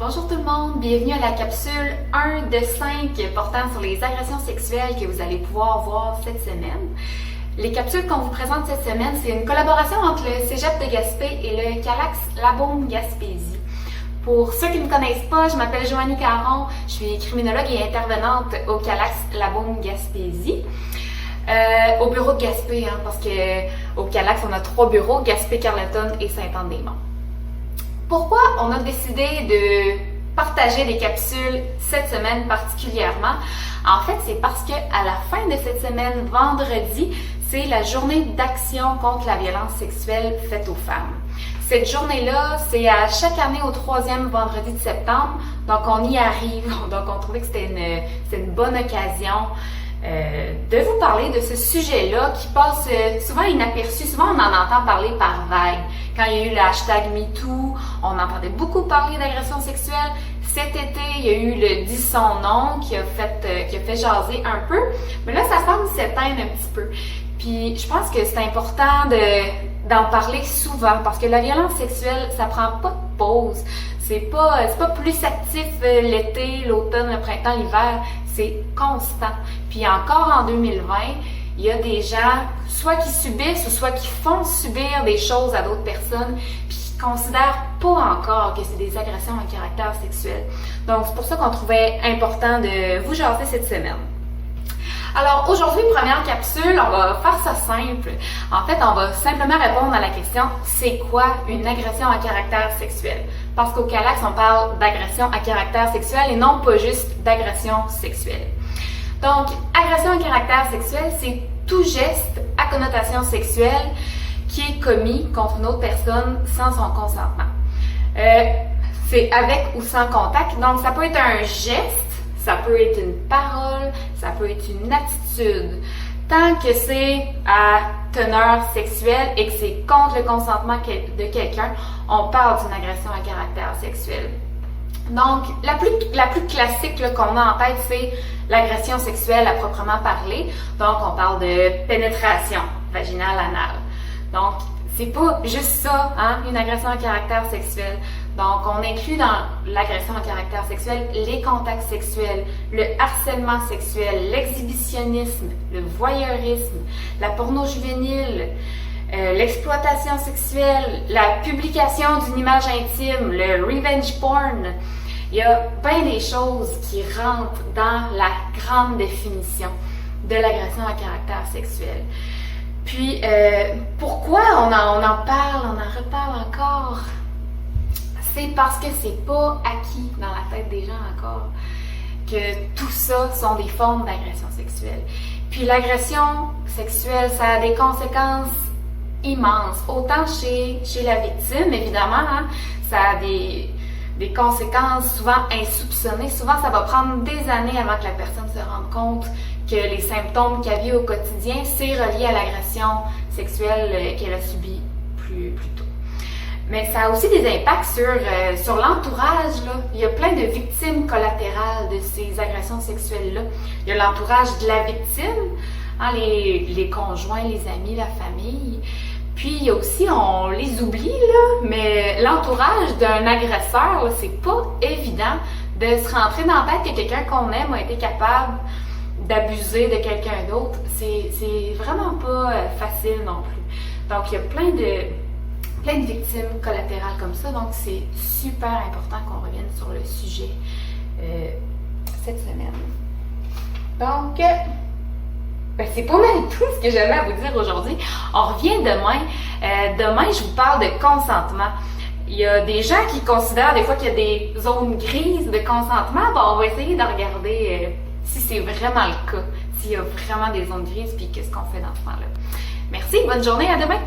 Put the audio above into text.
Bonjour tout le monde, bienvenue à la capsule 1 de 5 portant sur les agressions sexuelles que vous allez pouvoir voir cette semaine. Les capsules qu'on vous présente cette semaine, c'est une collaboration entre le Cégep de Gaspé et le Calax Labaume Gaspésie. Pour ceux qui ne me connaissent pas, je m'appelle Joanie Caron, je suis criminologue et intervenante au Calax Labaume Gaspésie. Au bureau de Gaspé, parce qu'au Calax, on a 3 bureaux, Gaspé, Carleton et Sainte-Anne-des-Monts. Pourquoi on a décidé de partager des capsules cette semaine particulièrement? En fait, c'est parce que à la fin de cette semaine, vendredi, c'est la journée d'action contre la violence sexuelle faite aux femmes. Cette journée-là, c'est à chaque année au 3e vendredi de septembre, donc on y arrive. Donc on trouvait que c'était une bonne occasion de vous parler de ce sujet-là qui passe souvent inaperçu. Souvent, on en entend parler par vague. Quand il y a eu le hashtag MeToo, on entendait beaucoup parler d'agression sexuelle. Cet été, il y a eu le Dis son nom qui a fait jaser un peu. Mais là, ça semble s'éteindre un petit peu. Puis, je pense que c'est important d'en parler souvent parce que la violence sexuelle, ça prend pas de pause. C'est pas plus actif l'été, l'automne, le printemps, l'hiver. C'est constant. Puis encore en 2020, il y a des gens, soit qui subissent ou soit qui font subir des choses à d'autres personnes, puis qui considèrent pas encore que c'est des agressions à caractère sexuel. Donc, c'est pour ça qu'on trouvait important de vous jaser cette semaine. Alors, aujourd'hui, première capsule, on va faire ça simple. En fait, on va simplement répondre à la question « C'est quoi une agression à caractère sexuel? » Parce qu'au Calax, on parle d'agression à caractère sexuel et non pas juste d'agression sexuelle. Donc, agression à caractère sexuel, c'est tout geste à connotation sexuelle qui est commis contre une autre personne sans son consentement. C'est avec ou sans contact. Donc, ça peut être un geste, ça peut être une parole, ça peut être une attitude. Tant que c'est à teneur sexuelle et que c'est contre le consentement de quelqu'un, on parle d'une agression à caractère sexuel. Donc, la plus classique qu'on a en tête, c'est l'agression sexuelle à proprement parler. Donc, on parle de pénétration vaginale, anale. Donc, c'est pas juste ça, une agression à caractère sexuel. Donc, on inclut dans l'agression à caractère sexuel les contacts sexuels, le harcèlement sexuel, l'exhibitionnisme, le voyeurisme, la porno juvénile, l'exploitation sexuelle, la publication d'une image intime, le revenge porn. Il y a bien des choses qui rentrent dans la grande définition de l'agression à caractère sexuel. Puis, pourquoi on en parle, on en reparle encore? C'est parce que c'est pas acquis dans la tête des gens encore que tout ça sont des formes d'agression sexuelle. Puis l'agression sexuelle, ça a des conséquences immenses, autant chez la victime, évidemment, ça a des conséquences souvent insoupçonnées. Souvent, ça va prendre des années avant que la personne se rende compte que les symptômes qu'elle vit au quotidien, c'est relié à l'agression sexuelle qu'elle a subie plus tôt. Mais ça a aussi des impacts sur l'entourage. Il y a plein de victimes collatérales de ces agressions sexuelles-là. Il y a l'entourage de la victime, les conjoints, les amis, la famille. Puis il y a aussi, on les oublie, mais l'entourage d'un agresseur, c'est pas évident de se rentrer dans la tête que quelqu'un qu'on aime a été capable d'abuser de quelqu'un d'autre. C'est vraiment pas facile non plus. Donc il y a plein de victimes collatérales comme ça, donc c'est super important qu'on revienne sur le sujet cette semaine. Donc, c'est pas mal tout ce que j'avais à vous dire aujourd'hui. On revient demain. Demain, je vous parle de consentement. Il y a des gens qui considèrent des fois qu'il y a des zones grises de consentement. Bon, on va essayer de regarder si c'est vraiment le cas, s'il y a vraiment des zones grises, puis qu'est-ce qu'on fait dans ce temps-là. Merci, bonne journée, à demain!